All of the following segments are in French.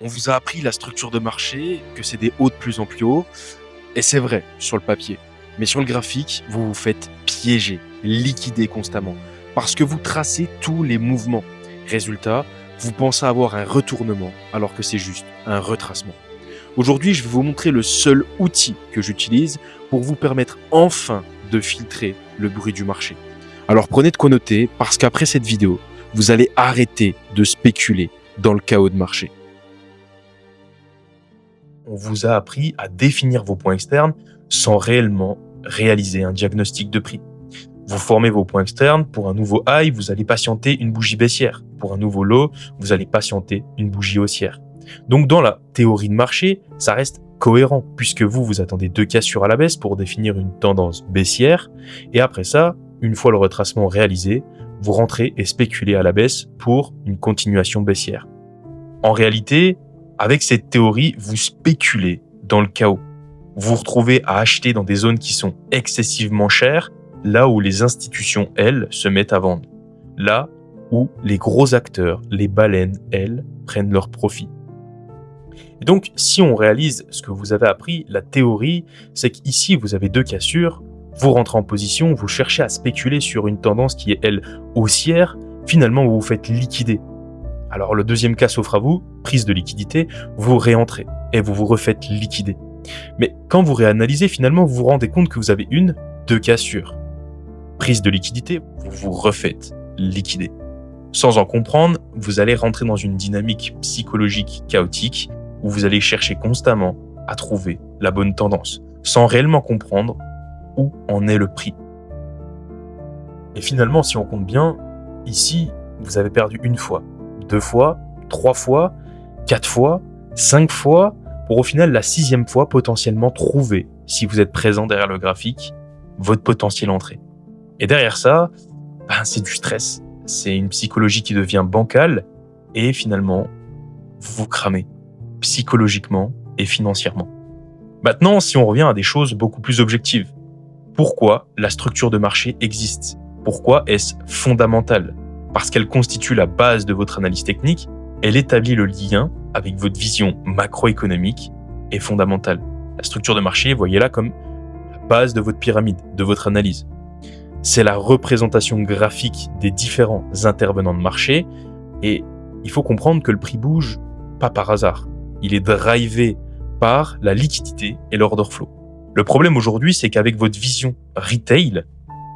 On vous a appris la structure de marché, que c'est des hauts de plus en plus hauts, et c'est vrai sur le papier. Mais sur le graphique, vous vous faites piéger, liquider constamment, parce que vous tracez tous les mouvements. Résultat, vous pensez avoir un retournement, alors que c'est juste un retracement. Aujourd'hui, je vais vous montrer le seul outil que j'utilise pour vous permettre enfin de filtrer le bruit du marché. Alors prenez de quoi noter, parce qu'après cette vidéo, vous allez arrêter de spéculer dans le chaos de marché. On vous a appris à définir vos points externes sans réellement réaliser un diagnostic de prix. Vous formez vos points externes, pour un nouveau high, vous allez patienter une bougie baissière. Pour un nouveau low, vous allez patienter une bougie haussière. Donc dans la théorie de marché, ça reste cohérent, puisque vous attendez 2 cassures à la baisse pour définir une tendance baissière, et après ça, une fois le retracement réalisé, vous rentrez et spéculez à la baisse pour une continuation baissière. En réalité, avec cette théorie, vous spéculez dans le chaos. Vous vous retrouvez à acheter dans des zones qui sont excessivement chères, là où les institutions, elles, se mettent à vendre. Là où les gros acteurs, les baleines, elles, prennent leur profit. Et donc, si on réalise ce que vous avez appris, la théorie, c'est qu'ici, vous avez 2 cassures, vous rentrez en position, vous cherchez à spéculer sur une tendance qui est, elle, haussière, finalement, vous vous faites liquider. Alors, le deuxième cas s'offre à vous, prise de liquidité, vous réentrez et vous vous refaites liquider. Mais quand vous réanalysez, finalement, vous vous rendez compte que vous avez 2 cassures. Prise de liquidité, vous vous refaites liquider. Sans en comprendre, vous allez rentrer dans une dynamique psychologique chaotique où vous allez chercher constamment à trouver la bonne tendance, sans réellement comprendre où en est le prix. Et finalement, si on compte bien, ici, vous avez perdu 1 fois, 2 fois, 3 fois, 4 fois, 5 fois, pour au final la 6e fois potentiellement trouver, si vous êtes présent derrière le graphique, votre potentielle entrée. Et derrière ça, c'est du stress. C'est une psychologie qui devient bancale et finalement, vous vous cramez psychologiquement et financièrement. Maintenant, si on revient à des choses beaucoup plus objectives, pourquoi la structure de marché existe? Pourquoi est-ce fondamental? Parce qu'elle constitue la base de votre analyse technique, elle établit le lien avec votre vision macroéconomique et fondamentale. La structure de marché, voyez-la comme la base de votre pyramide, de votre analyse. C'est la représentation graphique des différents intervenants de marché et il faut comprendre que le prix bouge pas par hasard. Il est drivé par la liquidité et l'order flow. Le problème aujourd'hui, c'est qu'avec votre vision retail,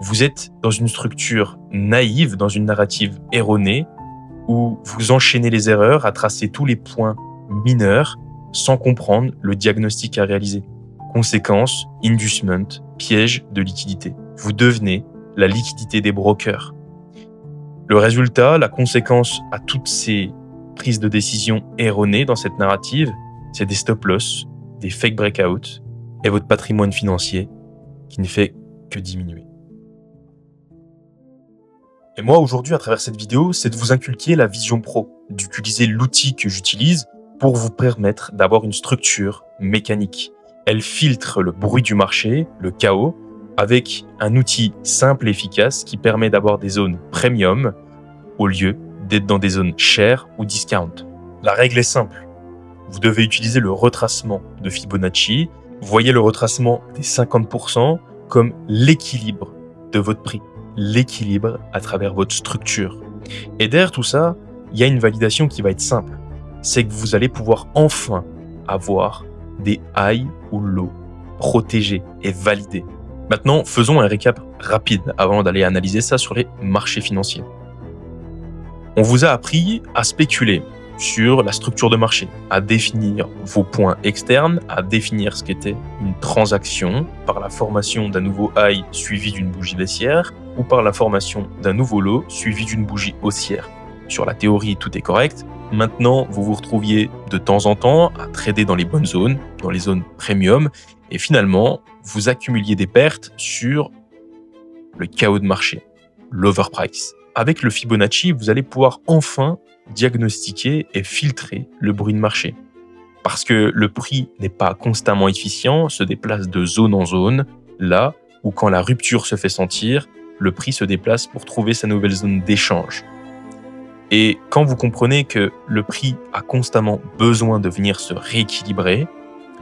vous êtes dans une structure naïve, dans une narrative erronée où vous enchaînez les erreurs à tracer tous les points mineurs sans comprendre le diagnostic à réaliser. Conséquence, inducement, piège de liquidité. Vous devenez la liquidité des brokers. Le résultat, la conséquence à toutes ces prises de décision erronées dans cette narrative, c'est des stop-loss, des fake breakouts et votre patrimoine financier qui ne fait que diminuer. Et moi, aujourd'hui, à travers cette vidéo, c'est de vous inculquer la vision pro, d'utiliser l'outil que j'utilise pour vous permettre d'avoir une structure mécanique. Elle filtre le bruit du marché, le chaos, avec un outil simple et efficace qui permet d'avoir des zones premium au lieu d'être dans des zones chères ou discount. La règle est simple. Vous devez utiliser le retracement de Fibonacci. Voyez le retracement des 50% comme l'équilibre de votre prix, l'équilibre à travers votre structure. Et derrière tout ça, il y a une validation qui va être simple. C'est que vous allez pouvoir enfin avoir des high ou low protégés et validés. Maintenant, faisons un récap rapide avant d'aller analyser ça sur les marchés financiers. On vous a appris à spéculer sur la structure de marché, à définir vos points externes, à définir ce qu'était une transaction par la formation d'un nouveau high suivi d'une bougie baissière ou par la formation d'un nouveau low suivi d'une bougie haussière. Sur la théorie, tout est correct. Maintenant, vous vous retrouviez de temps en temps à trader dans les bonnes zones, dans les zones premium, et finalement, vous accumuliez des pertes sur le chaos de marché, l'overprice. Avec le Fibonacci, vous allez pouvoir enfin diagnostiquer et filtrer le bruit de marché. Parce que le prix n'est pas constamment efficient, se déplace de zone en zone, là où quand la rupture se fait sentir, le prix se déplace pour trouver sa nouvelle zone d'échange. Et quand vous comprenez que le prix a constamment besoin de venir se rééquilibrer,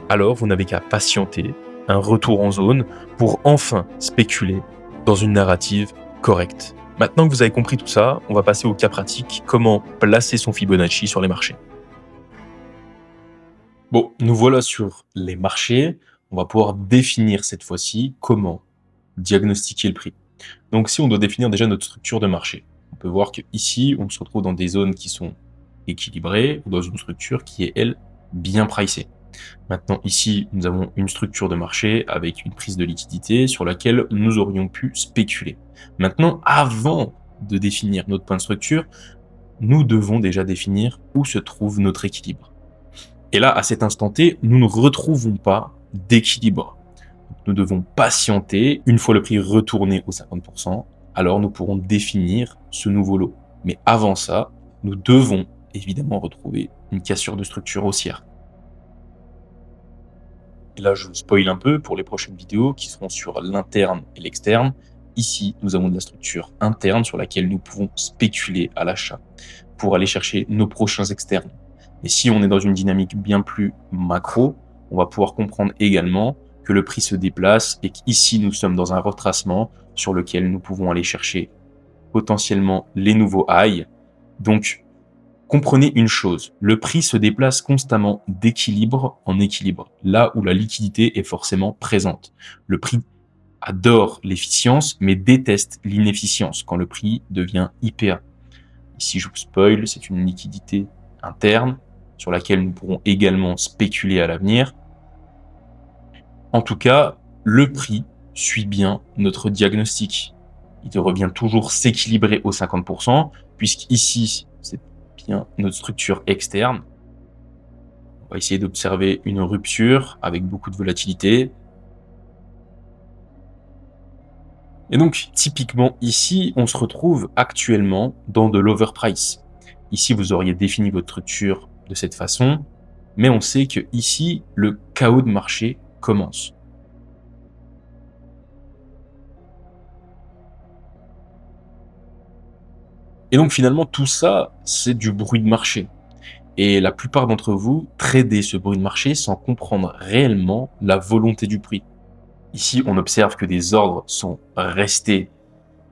alors vous n'avez qu'à patienter un retour en zone pour enfin spéculer dans une narrative correcte. Maintenant que vous avez compris tout ça, on va passer au cas pratique, comment placer son Fibonacci sur les marchés. Bon, nous voilà sur les marchés. On va pouvoir définir cette fois-ci comment diagnostiquer le prix. Donc si on doit définir déjà notre structure de marché, on peut voir qu'ici, on se retrouve dans des zones qui sont équilibrées ou dans une structure qui est, elle, bien pricée. Maintenant, ici, nous avons une structure de marché avec une prise de liquidité sur laquelle nous aurions pu spéculer. Maintenant, avant de définir notre point de structure, nous devons déjà définir où se trouve notre équilibre. Et là, à cet instant T, nous ne retrouvons pas d'équilibre. Nous devons patienter. Une fois le prix retourné aux 50%, alors nous pourrons définir ce nouveau lot. Mais avant ça, nous devons évidemment retrouver une cassure de structure haussière. Et là, je vous spoil un peu pour les prochaines vidéos qui seront sur l'interne et l'externe. Ici, nous avons de la structure interne sur laquelle nous pouvons spéculer à l'achat pour aller chercher nos prochains externes. Et si on est dans une dynamique bien plus macro, on va pouvoir comprendre également que le prix se déplace et qu'ici, nous sommes dans un retracement sur lequel nous pouvons aller chercher potentiellement les nouveaux highs. Donc, comprenez une chose, le prix se déplace constamment d'équilibre en équilibre, là où la liquidité est forcément présente. Le prix adore l'efficience, mais déteste l'inefficience quand le prix devient IPA. Ici, je vous spoil, c'est une liquidité interne sur laquelle nous pourrons également spéculer à l'avenir. En tout cas, le prix suit bien notre diagnostic. Il revient toujours s'équilibrer aux 50%, puisqu'ici, c'est bien notre structure externe. On va essayer d'observer une rupture avec beaucoup de volatilité. Et donc, typiquement ici, on se retrouve actuellement dans de l'overprice. Ici, vous auriez défini votre structure de cette façon, mais on sait que ici, le chaos de marché commence. Et donc finalement, tout ça, c'est du bruit de marché. Et la plupart d'entre vous tradez ce bruit de marché sans comprendre réellement la volonté du prix. Ici, on observe que des ordres sont restés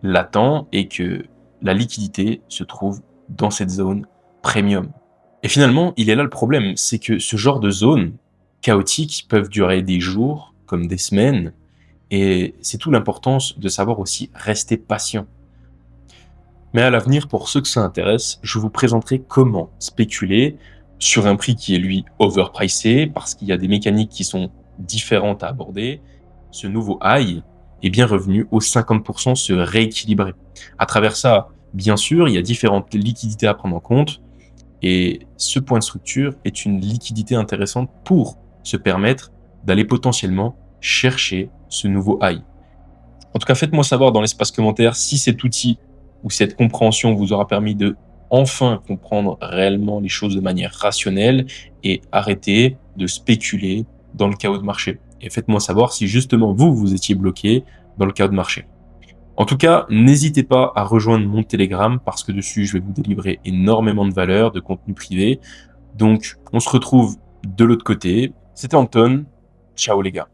latents et que la liquidité se trouve dans cette zone premium. Et finalement, il est là le problème, c'est que ce genre de zones chaotiques peuvent durer des jours comme des semaines, et c'est tout l'importance de savoir aussi rester patient. Mais à l'avenir, pour ceux que ça intéresse, je vous présenterai comment spéculer sur un prix qui est lui overpricé, parce qu'il y a des mécaniques qui sont différentes à aborder. Ce nouveau high est bien revenu aux 50% se rééquilibrer. À travers ça, bien sûr, il y a différentes liquidités à prendre en compte, et ce point de structure est une liquidité intéressante pour se permettre d'aller potentiellement chercher ce nouveau high. En tout cas, faites-moi savoir dans l'espace commentaire si cet outil ou cette compréhension vous aura permis de enfin comprendre réellement les choses de manière rationnelle et arrêter de spéculer dans le chaos de marché. Et faites-moi savoir si justement vous étiez bloqué dans le chaos de marché. En tout cas, n'hésitez pas à rejoindre mon Telegram parce que dessus, je vais vous délivrer énormément de valeur, de contenu privé. Donc, on se retrouve de l'autre côté. C'était Anton. Ciao les gars.